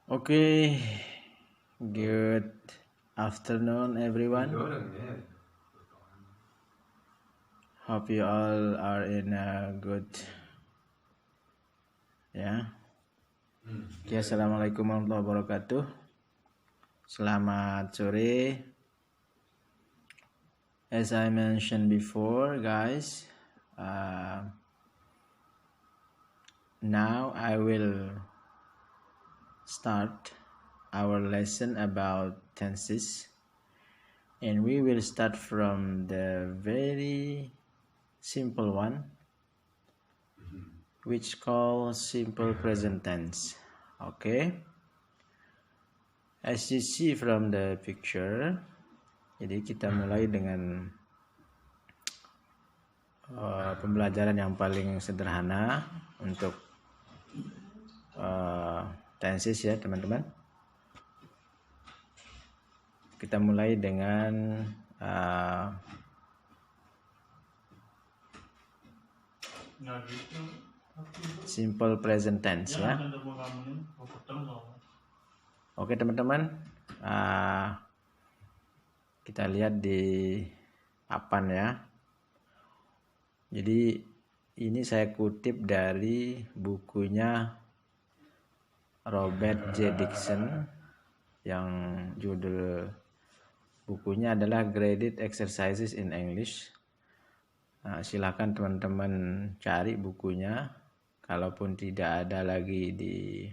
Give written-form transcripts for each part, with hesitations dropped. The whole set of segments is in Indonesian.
Okay, good afternoon, everyone. Hope you all are in a good. Ya, assalamualaikum warahmatullahi wabarakatuh. Selamat sore. As I mentioned before, guys, now I will start our lesson about tenses, and we will start from the very simple one, which called simple present tense. Okay, as you see from the picture, jadi kita mulai dengan pembelajaran yang paling sederhana untuk tenses ya teman-teman. Kita mulai dengan simple present tense ya. Oke teman-teman, kita lihat di papan ya. Jadi ini saya kutip dari bukunya Robert J. Dixon yang judul bukunya adalah Graded Exercises in English. Silakan teman-teman cari bukunya, kalaupun tidak ada lagi di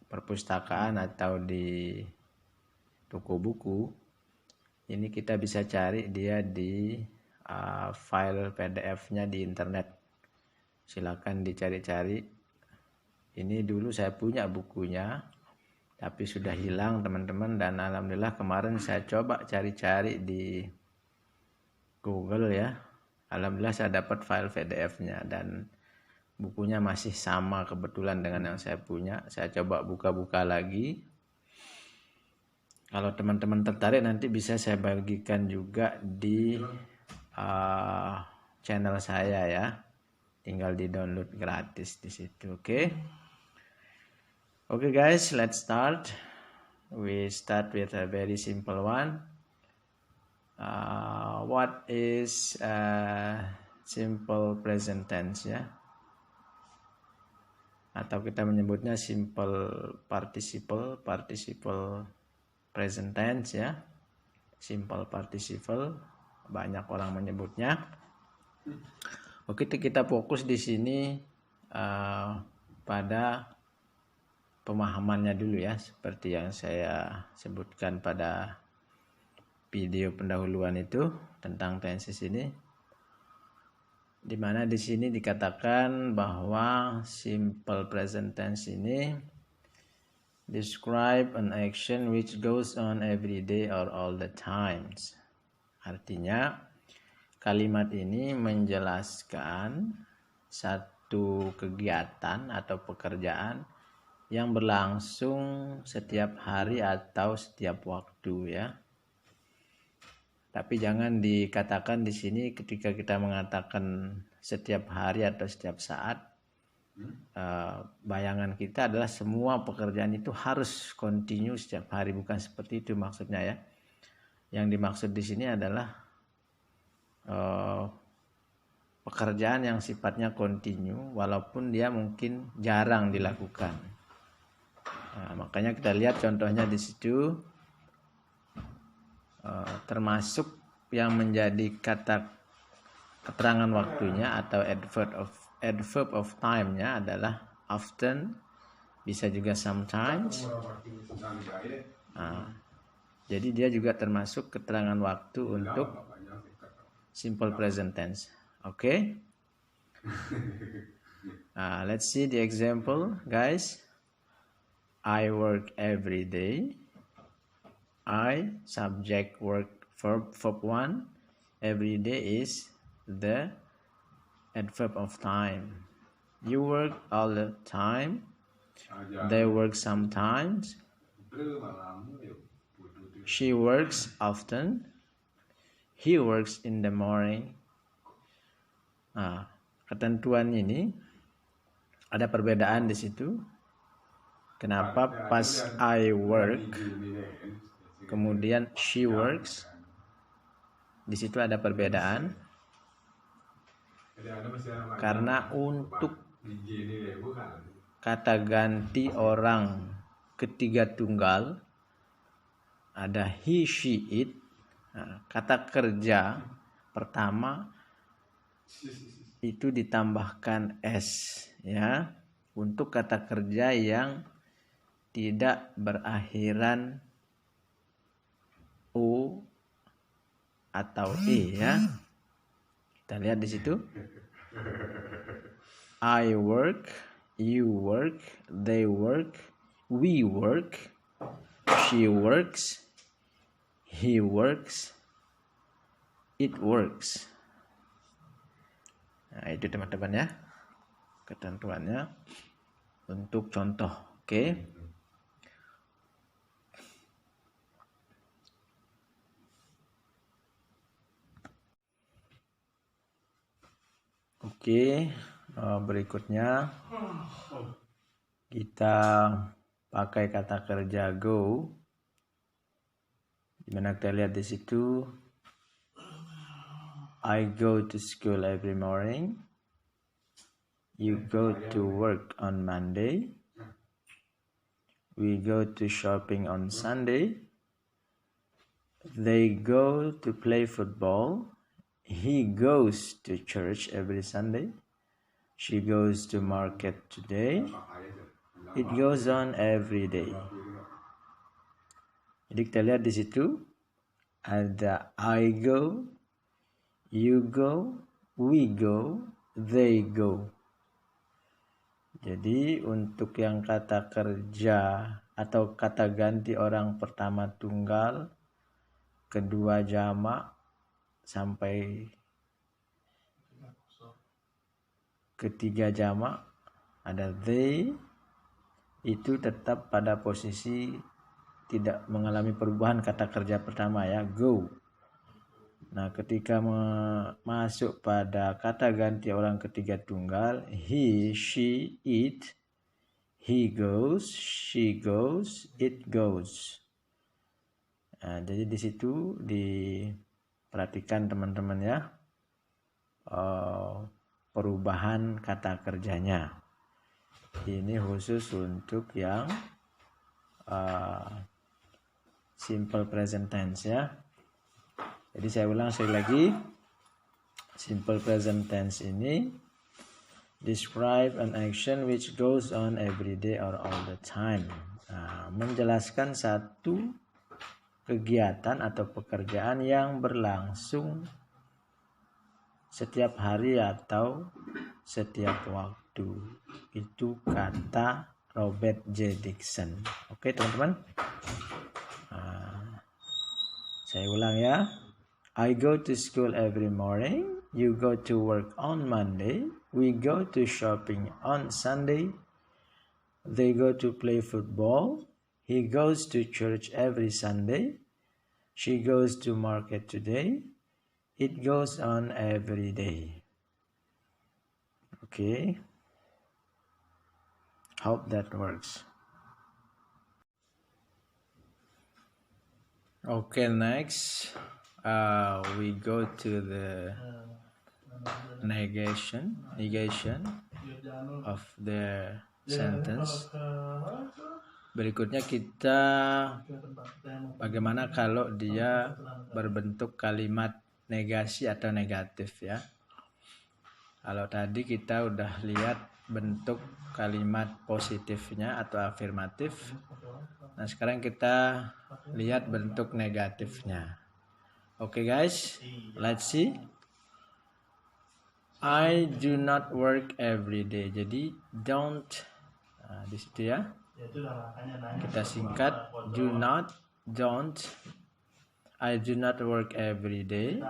perpustakaan atau di toko buku, ini kita bisa cari dia di file PDF-nya di internet. Silakan dicari-cari. Ini dulu saya punya bukunya, tapi sudah hilang teman-teman, dan alhamdulillah kemarin saya coba cari-cari di Google ya. Alhamdulillah saya dapat file PDF-nya dan bukunya masih sama kebetulan dengan yang saya punya. Saya coba buka-buka lagi. Kalau teman-teman tertarik nanti bisa saya bagikan juga di channel saya ya. Tinggal di download gratis di situ, oke? Okay guys, let's start. We start with a very simple one. What is simple present tense ya? Atau kita menyebutnya simple participle present tense ya. Simple participle, banyak orang menyebutnya. Oke, kita fokus di sini pada pemahamannya dulu ya, seperti yang saya sebutkan pada video pendahuluan itu tentang tenses ini, dimana di sini dikatakan bahwa simple present tense ini describe an action which goes on every day or all the times. Artinya kalimat ini menjelaskan satu kegiatan atau pekerjaan yang berlangsung setiap hari atau setiap waktu ya. Tapi jangan dikatakan di sini ketika kita mengatakan setiap hari atau setiap saat, bayangan kita adalah semua pekerjaan itu harus continue setiap hari, bukan seperti itu maksudnya ya. Yang dimaksud di sini adalah pekerjaan yang sifatnya continue walaupun dia mungkin jarang dilakukan. Makanya kita lihat contohnya di situ, termasuk yang menjadi kata keterangan waktunya atau adverb of time-nya adalah often, bisa juga sometimes. Jadi dia juga termasuk keterangan waktu untuk simple present tense. Okay? Let's see the example, guys. I work every day. I, subject, work, verb 1. Every day is the adverb of time. You work all the time. They work sometimes. She works often. He works in the morning. Ketentuan ini ada perbedaan di situ. Kenapa pas I work kemudian she works? Di situ ada perbedaan. Karena untuk kata ganti orang ketiga tunggal ada he, she, it. Nah, kata kerja pertama itu ditambahkan s, ya, untuk kata kerja yang tidak berakhiran o atau e, ya. Kita lihat di situ. I work, you work, they work, we work, she works, he works, it works. Nah, itu teman-teman ya, ketentuannya untuk contoh. Oke. Oke, berikutnya kita pakai kata kerja go. Dimana kita lihat di situ, I go to school every morning. You go to work on Monday. We go to shopping on Sunday. They go to play football. He goes to church every Sunday. She goes to market today. It goes on every day. Jadi kita lihat di situ ada I go, you go, we go, they go. Jadi untuk yang kata kerja atau kata ganti orang pertama tunggal, kedua jamak, sampai ketiga jamak ada they, itu tetap pada posisi tidak mengalami perubahan kata kerja pertama, ya, go. Nah, ketika masuk pada kata ganti orang ketiga tunggal, he, she, it, he goes, she goes, it goes. Nah, jadi di situ perhatikan teman-teman ya, perubahan kata kerjanya. Ini khusus untuk yang simple present tense, ya. Jadi saya ulang sekali lagi, simple present tense ini describe an action which goes on every day or all the time. Nah, menjelaskan satu kegiatan atau pekerjaan yang berlangsung setiap hari atau setiap waktu. Itu kata Robert J. Dixon. Oke, teman-teman. Saya ulang ya. I go to school every morning. You go to work on Monday. We go to shopping on Sunday. They go to play football. He goes to church every Sunday. She goes to market today. It goes on every day. Okay. Hope that works. Okay, next we go to the negation of the sentence. Berikutnya kita bagaimana kalau dia berbentuk kalimat negasi atau negatif, ya. Kalau tadi kita udah lihat bentuk kalimat positifnya atau afirmatif. Nah, sekarang kita lihat bentuk negatifnya. Oke, guys, let's see. I do not work every day. Jadi don't di situ, ya. Kita singkat, do not, don't. I do not work every day.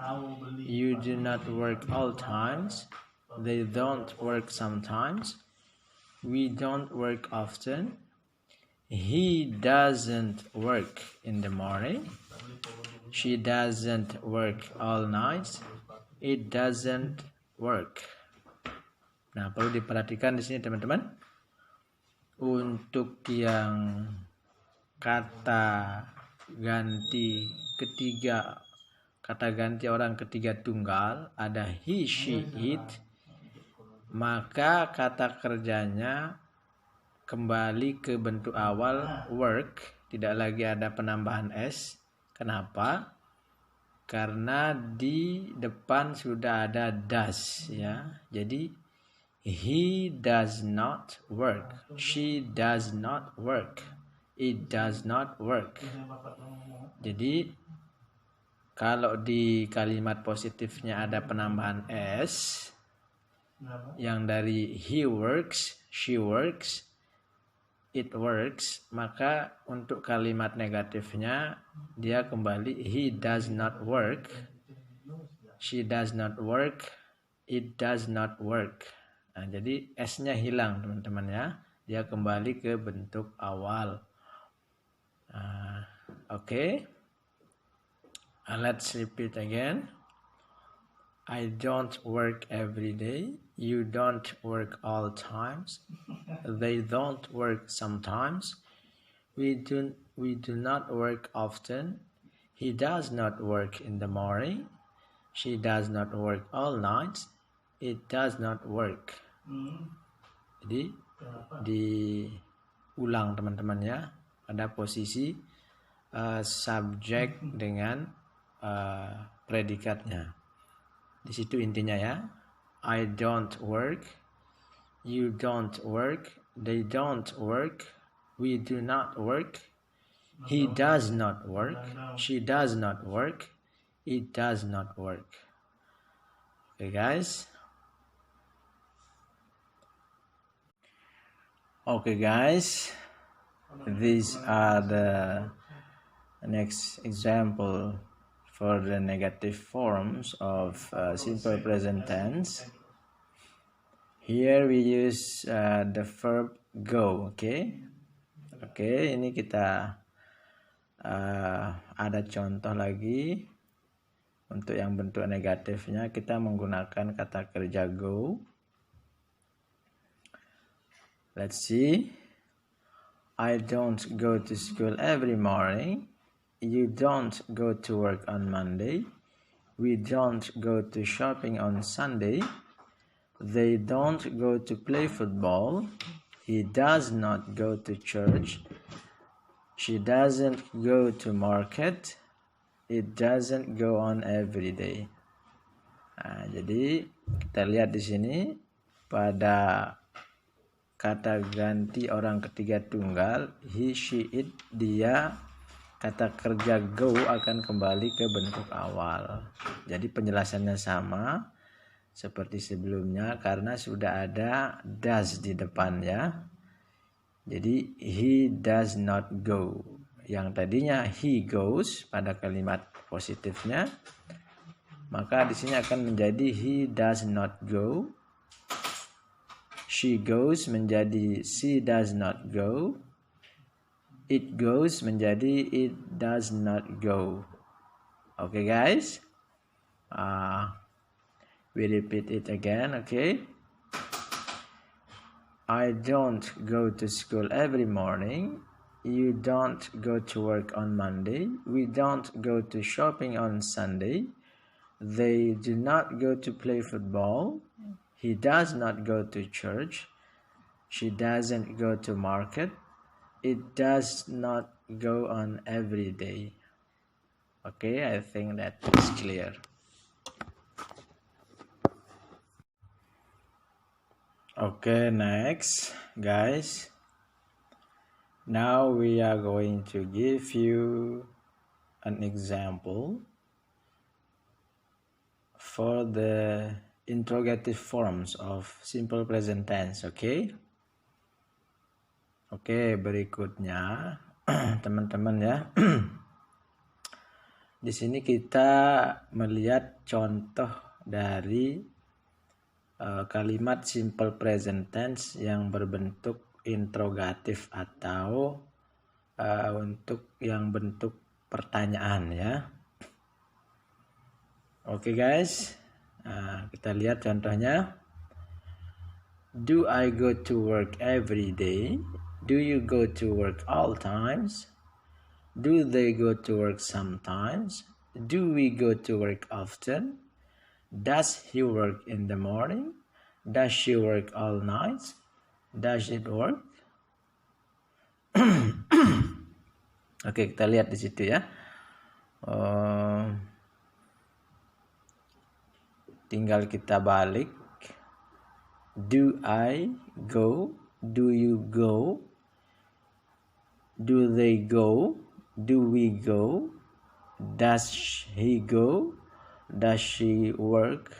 You do not work all times. They don't work sometimes. We don't work often. He doesn't work in the morning. She doesn't work all night. It doesn't work. Nah, perlu diperhatikan di sini, teman-teman. untuk yang kata ganti ketiga, kata ganti orang ketiga tunggal ada he, she, it, maka kata kerjanya kembali ke bentuk awal work, tidak lagi ada penambahan s. Kenapa? Karena di depan sudah ada does ya. Jadi he does not work, she does not work, it does not work. Jadi kalau di kalimat positifnya ada penambahan s yang dari he works, she works, it works, maka untuk kalimat negatifnya dia kembali he does not work, she does not work, it does not work. Nah, jadi S-nya hilang teman-teman ya. Dia kembali ke bentuk awal. Okay. Let's repeat again. I don't work every day. You don't work all times. They don't work sometimes. We do not work often. He does not work in the morning. She does not work all night. It does not work. Jadi diulang teman-teman ya, pada posisi subjek dengan predikatnya. Di situ intinya ya. I don't work, you don't work, they don't work, we do not work, he does not work, she does not work, it does not work. Okay guys. Okay guys, these are the next example for the negative forms of simple present tense. Here we use the verb go. Okay, ini kita ada contoh lagi. Untuk yang bentuk negatifnya kita menggunakan kata kerja go. Let's see. I don't go to school every morning. You don't go to work on Monday. We don't go to shopping on Sunday. They don't go to play football. He does not go to church. She doesn't go to market. It doesn't go on every day. Nah, jadi kita lihat di sini pada kata ganti orang ketiga tunggal he, she, it, dia kata kerja go akan kembali ke bentuk awal. Jadi penjelasannya sama seperti sebelumnya karena sudah ada does di depan ya. Jadi he does not go. Yang tadinya he goes pada kalimat positifnya, maka di sini akan menjadi he does not go. She goes menjadi she does not go. It goes menjadi it does not go. Okay guys, we repeat it again. Okay, I don't go to school every morning. You don't go to work on Monday. We don't go to shopping on Sunday. They do not go to play football. He does not go to church. She doesn't go to market. It does not go on every day. Okay, I think that is clear. Okay, next, guys. Now we are going to give you an example for the interrogative forms of simple present tense. Okay, berikutnya teman-teman ya. Di sini kita melihat contoh dari kalimat simple present tense yang berbentuk interrogatif atau untuk yang bentuk pertanyaan ya. Oke guys, kita lihat contohnya. Do I go to work every day? Do you go to work all times? Do they go to work sometimes? Do we go to work often? Does he work in the morning? Does she work all night? Does it work? Oke, kita lihat di situ ya. Tinggal kita balik. Do I go? Do you go? Do they go? Do we go? Does he go? Does she work?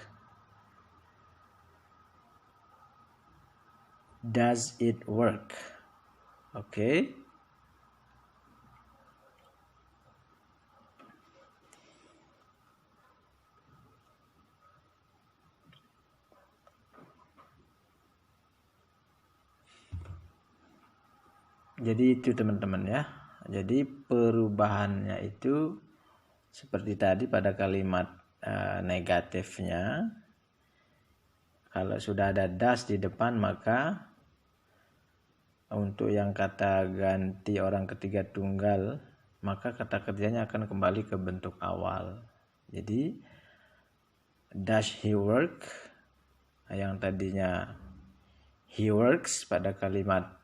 Does it work? Oke. Jadi itu teman-teman ya. Jadi perubahannya itu seperti tadi pada kalimat negatifnya. Kalau sudah ada does di depan, maka untuk yang kata ganti orang ketiga tunggal, maka kata kerjanya akan kembali ke bentuk awal. Jadi does he work, yang tadinya he works pada kalimat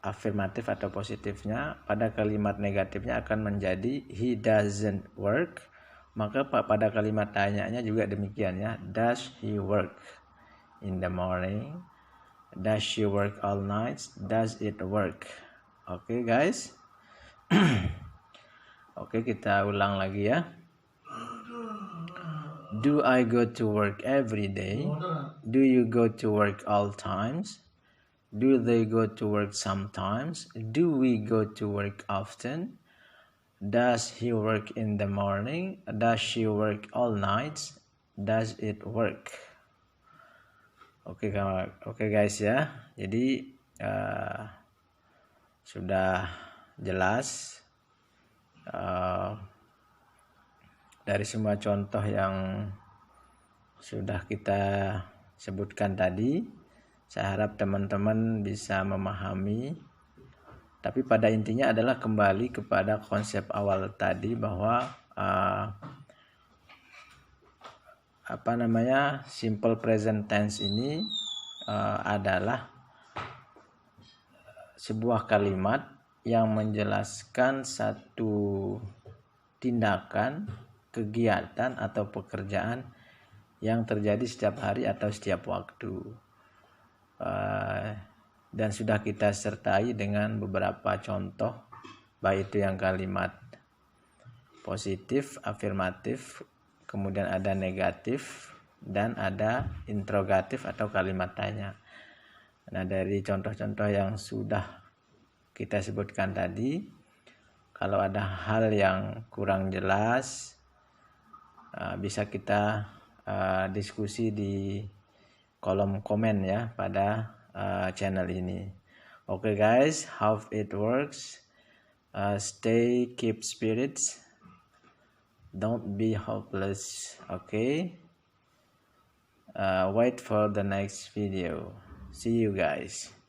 afirmatif atau positifnya, pada kalimat negatifnya akan menjadi he doesn't work. Maka pada kalimat tanyanya juga demikian ya. Does he work in the morning? Does she work all night? Does it work? Oke, guys. Oke, kita ulang lagi ya. Do I go to work every day? Do you go to work all times? Do they go to work sometimes? Do we go to work often? Does he work in the morning? Does she work all nights? Does it work? Oke guys ya. Jadi sudah jelas dari semua contoh yang sudah kita sebutkan tadi. Saya harap teman-teman bisa memahami. Tapi pada intinya adalah kembali kepada konsep awal tadi bahwa simple present tense ini adalah sebuah kalimat yang menjelaskan satu tindakan, kegiatan atau pekerjaan yang terjadi setiap hari atau setiap waktu. Dan sudah kita sertai dengan beberapa contoh, baik itu yang kalimat positif, afirmatif, kemudian ada negatif, dan ada interrogatif atau kalimat tanya. Nah, dari contoh-contoh yang sudah kita sebutkan tadi, kalau ada hal yang kurang jelas, bisa kita diskusi di kolom komen ya pada channel ini. Okay guys, how it works. Keep spirits. Don't be hopeless. Okay. Wait for the next video. See you guys.